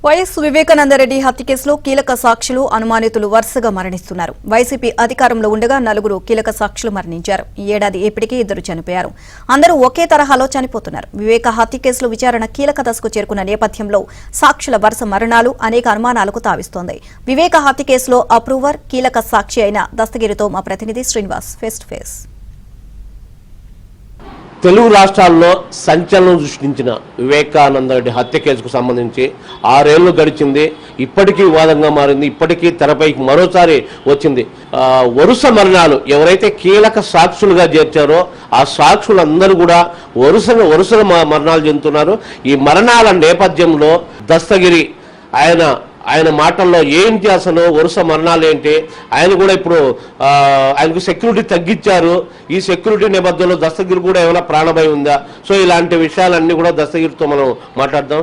YS Vivekananda Reddy హత్య కేసులో కీలక సాక్షులు అనుమానితులు వరుసగా మరణిస్తున్నారు. వైసీపీ అధికారంలో ఉండగా 4 కీలక సాక్షులు మరణించారు. ఈ ఏడాది ఇప్పటికే 2 చనిపోయారు. అందరూ ఒకే తరహాలో చనిపోతున్నారు. వివేక హత్య కేసులో విచారణ కీలక దశకు చేరుకున్న నేపథ్యంలో సాక్షుల వరుస మరణాలు అనేక అనుమానాలకు తావిస్తోంది. వివేక హత్య కేసులో అప్రూవర్ కీలక సాక్షి అయిన దస్తగిరితో మా ప్రతినిధి Srinivas face to face. Telugu రాష్ట్రాల్లో సంచలనం సృష్టించిన వివేకానందరెడ్డి హత్య కేసుకు సంబంధించి 6 ఏళ్లు గడిచింది. ఇప్పటికీ వివాదంగా మారింది. ఇప్పటికీ తెరపైకి మరోసారి వచ్చింది. వరుస మరణాలు ఎవరైతే కీలక సాక్షులుగా చేర్చారో ఆ సాక్షులందరూ కూడా వరుస మరణాలు చెందుతున్నారు. ఈ మరణాల నేపథ్యంలో దస్తగిరి ఆయన మాటల్లో ఏంటి, అసలు వరుస మరణాలు ఏంటి, ఆయన కూడా ఇప్పుడు ఆయనకు సెక్యూరిటీ తగ్గించారు. ఈ సెక్యూరిటీ నేపథ్యంలో దస్తగిరి కూడా ఏమైనా ప్రాణభయం ఉందా? సో ఇలాంటి విషయాలన్నీ కూడా దస్తగిరితో మనం మాట్లాడదాం.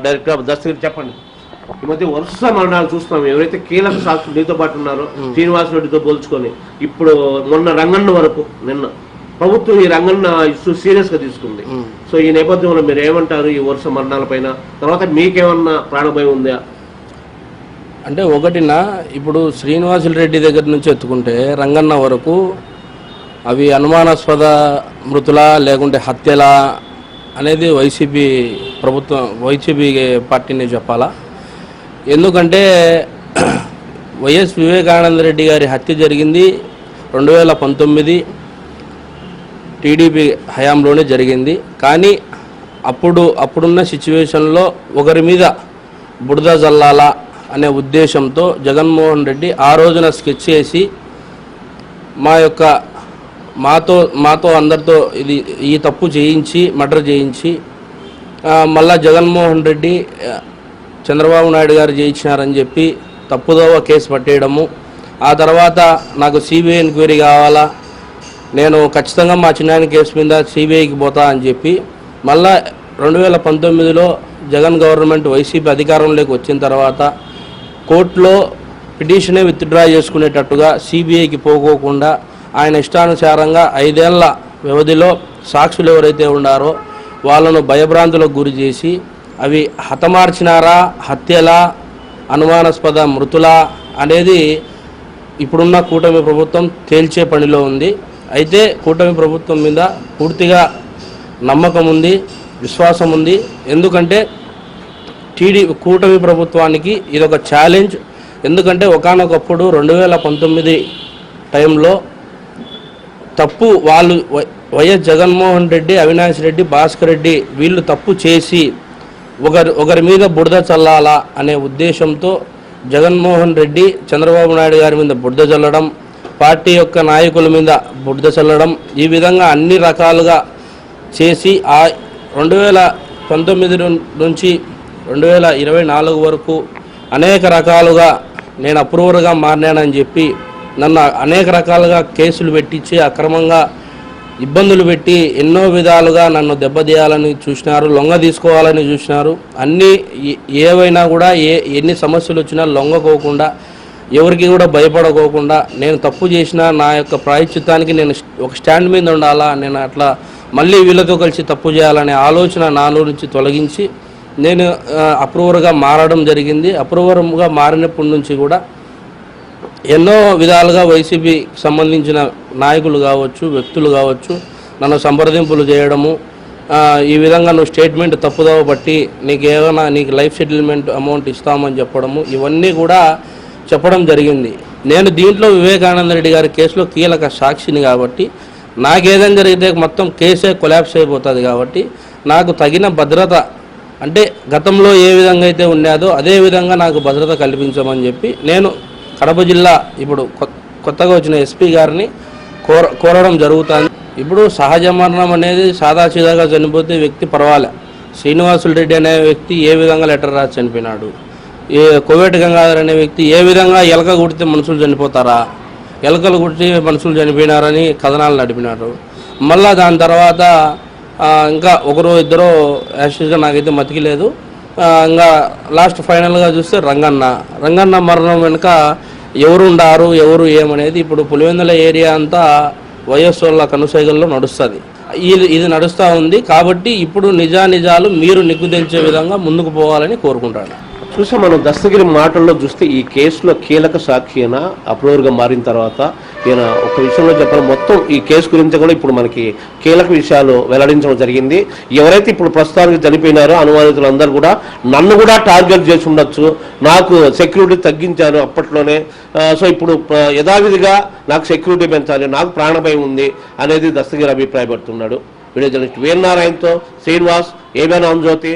డైరెక్టర్ దస్తగిరి, చెప్పండి. ఈ మధ్య వరుస మరణాలు చూస్తున్నాం. ఎవరైతే కీలక సాక్షులు నీతో పాటు ఉన్నారో శ్రీనివాస్ రెడ్డితో పోల్చుకొని ఇప్పుడు మొన్న రంగన్న వరకు నిన్న ప్రభుత్వం ఈ రంగన్న ఇష్యూ సీరియస్ గా తీసుకుంది. సో ఈ నేపథ్యంలో మీరు ఏమంటారు ఈ వరుస మరణాల పైన? తర్వాత మీకేమన్నా ప్రాణభయం ఉందా? అంటే ఒకటిన ఇప్పుడు శ్రీనివాసులు రెడ్డి దగ్గర నుంచి ఎత్తుకుంటే రంగన్న వరకు అవి అనుమానాస్పద మృతులా లేకుంటే హత్యలా అనేది వైసీపీ పార్టీని చెప్పాలా. ఎందుకంటే వైఎస్ వివేకానందరెడ్డి గారి హత్య జరిగింది 2019 టీడీపీ హయాంలోనే జరిగింది. కానీ అప్పుడున్న సిచ్యువేషన్లో ఒకరి మీద బురద జల్లాలా అనే ఉద్దేశంతో జగన్మోహన్ రెడ్డి ఆ రోజున స్కెచ్ చేసి మాతో అందరితో ఈ తప్పు చేయించి మర్డర్ చేయించి మళ్ళా జగన్మోహన్ రెడ్డి చంద్రబాబు నాయుడు గారు చేయించినారని చెప్పి తప్పుదోవ కేసు పట్టేయడము. ఆ తర్వాత నాకు సిబిఐ ఎంక్వైరీ కావాలా, నేను ఖచ్చితంగా మా చిన్నాయన కేసు మీద సిబిఐకి పోతా అని చెప్పి మళ్ళా 2019లో జగన్ గవర్నమెంట్ వైసీపీ అధికారంలోకి వచ్చిన తర్వాత కోర్టులో పిటిషనే విత్డ్రా చేసుకునేటట్టుగా సిబిఐకి పోకోకుండా ఆయన ఇష్టానుసారంగా 5 ఏళ్ల వ్యవధిలో సాక్షులు ఎవరైతే ఉన్నారో వాళ్ళను భయభ్రాంతులకు గురి చేసి అవి హతమార్చినారా, హత్యలా, అనుమానాస్పద మృతులా అనేది ఇప్పుడున్న కూటమి ప్రభుత్వం తేల్చే పనిలో ఉంది. అయితే కూటమి ప్రభుత్వం మీద పూర్తిగా నమ్మకం ఉంది, విశ్వాసం ఉంది. ఎందుకంటే కూటమి ప్రభుత్వానికి ఇదొక ఛాలెంజ్. ఎందుకంటే ఒకానొకప్పుడు 2019 టైంలో తప్పు వాళ్ళు వైఎస్ జగన్మోహన్ రెడ్డి, అవినాష్ రెడ్డి, భాస్కర్ రెడ్డి వీళ్ళు తప్పు చేసి ఒకరి మీద బురద చల్లాలా అనే ఉద్దేశంతో జగన్మోహన్ రెడ్డి చంద్రబాబు నాయుడు గారి మీద బురద చల్లడం, పార్టీ యొక్క నాయకుల మీద బురద చల్లడం, ఈ విధంగా అన్ని రకాలుగా చేసి 2019 నుంచి 2024 వరకు అనేక రకాలుగా నేను అప్రూవర్గా మారినానని చెప్పి నన్ను అనేక రకాలుగా కేసులు పెట్టించి అక్రమంగా ఇబ్బందులు పెట్టి ఎన్నో విధాలుగా నన్ను దెబ్బతీయాలని చూసినారు, లొంగ తీసుకోవాలని చూసినారు. అన్నీ ఏవైనా కూడా ఎన్ని సమస్యలు వచ్చినా లొంగకోకుండా, ఎవరికి కూడా భయపడకోకుండా, నేను తప్పు చేసినా నా యొక్క ప్రాయశ్చిత్తానికి నేను ఒక స్టాండ్ మీద ఉండాలా, నేను అట్లా మళ్ళీ వీళ్ళతో కలిసి తప్పు చేయాలనే ఆలోచన నాలో నుంచి తొలగించి నేను అప్రూవర్గా మారడం జరిగింది. అప్రూవర్గా మారినప్పటి నుంచి కూడా ఎన్నో విధాలుగా వైసీపీకి సంబంధించిన నాయకులు కావచ్చు, వ్యక్తులు కావచ్చు నన్ను సంప్రదింపులు చేయడము, ఈ విధంగా నువ్వు స్టేట్మెంట్ తప్పుదోవ బట్టి నీకు లైఫ్ సెటిల్మెంట్ అమౌంట్ ఇస్తామని చెప్పడము, ఇవన్నీ కూడా చెప్పడం జరిగింది. నేను దీంట్లో వివేకానందరెడ్డి గారి కేసులో కీలక సాక్షిని కాబట్టి నాకేదైనా జరిగితే మొత్తం కేసే కొలాప్స్ అయిపోతుంది. కాబట్టి నాకు తగిన భద్రత, అంటే గతంలో ఏ విధంగా అయితే ఉన్నాదో అదే విధంగా నాకు భద్రత కల్పించమని చెప్పి నేను కడప జిల్లా ఇప్పుడు కొత్తగా వచ్చిన ఎస్పీ గారిని కోరడం జరుగుతుంది. ఇప్పుడు సహజ మరణం అనేది సాదాసీదాగా చనిపోతే వ్యక్తి పర్వాలే. శ్రీనివాసులు రెడ్డి అనే వ్యక్తి ఏ విధంగా లెటర్ రాసి చనిపోయినాడు, కోవేటి గంగాధర్ అనే వ్యక్తి ఏ విధంగా ఎలక కుడితే మనుషులు చనిపోతారా, ఎలకలు కుట్టి మనుషులు చనిపోయినారని కథనాలు నడిపినారు. మళ్ళా దాని తర్వాత ఇంకా ఒకరు ఇద్దరు యాక్చువల్గా నాకైతే మతికి లేదు. ఇంకా లాస్ట్ ఫైనల్గా చూస్తే రంగన్న మరణం వెనుక ఎవరు ఉండారు, ఎవరు ఏమనేది ఇప్పుడు పులివెందుల ఏరియా అంతా వైఎస్ వాళ్ళ కనుసైగల్లో నడుస్తుంది. ఇది నడుస్తూ ఉంది. కాబట్టి ఇప్పుడు నిజాలు మీరు నిగ్గుదించే విధంగా ముందుకు పోవాలని కోరుకుంటాను. చూసా మనం దస్తగిరి మాటల్లో చూస్తే ఈ కేసులో కీలక సాక్షి అయిన అప్రూవర్గా మారిన తర్వాత ఈయన ఒక విషయంలో చెప్పాలి, మొత్తం ఈ కేసు గురించి కూడా ఇప్పుడు మనకి కీలక విషయాలు వెల్లడించడం జరిగింది. ఎవరైతే ఇప్పుడు ప్రస్తుతానికి చనిపోయినారో అనుమానితులందరూ కూడా నన్ను కూడా టార్గెట్ చేసి ఉండొచ్చు, నాకు సెక్యూరిటీ తగ్గించారు అప్పట్లోనే, సో ఇప్పుడు యథావిధిగా నాకు సెక్యూరిటీ పెంచాలి, నాకు ప్రాణభయం ఉంది అనేది దస్తగిరి అభిప్రాయపడుతున్నాడు. వీడియో జర్నలిస్ట్ వీరనారాయణతో శ్రీనివాస్, ఏబిఎన్ ఆంధ్రజ్యోతి.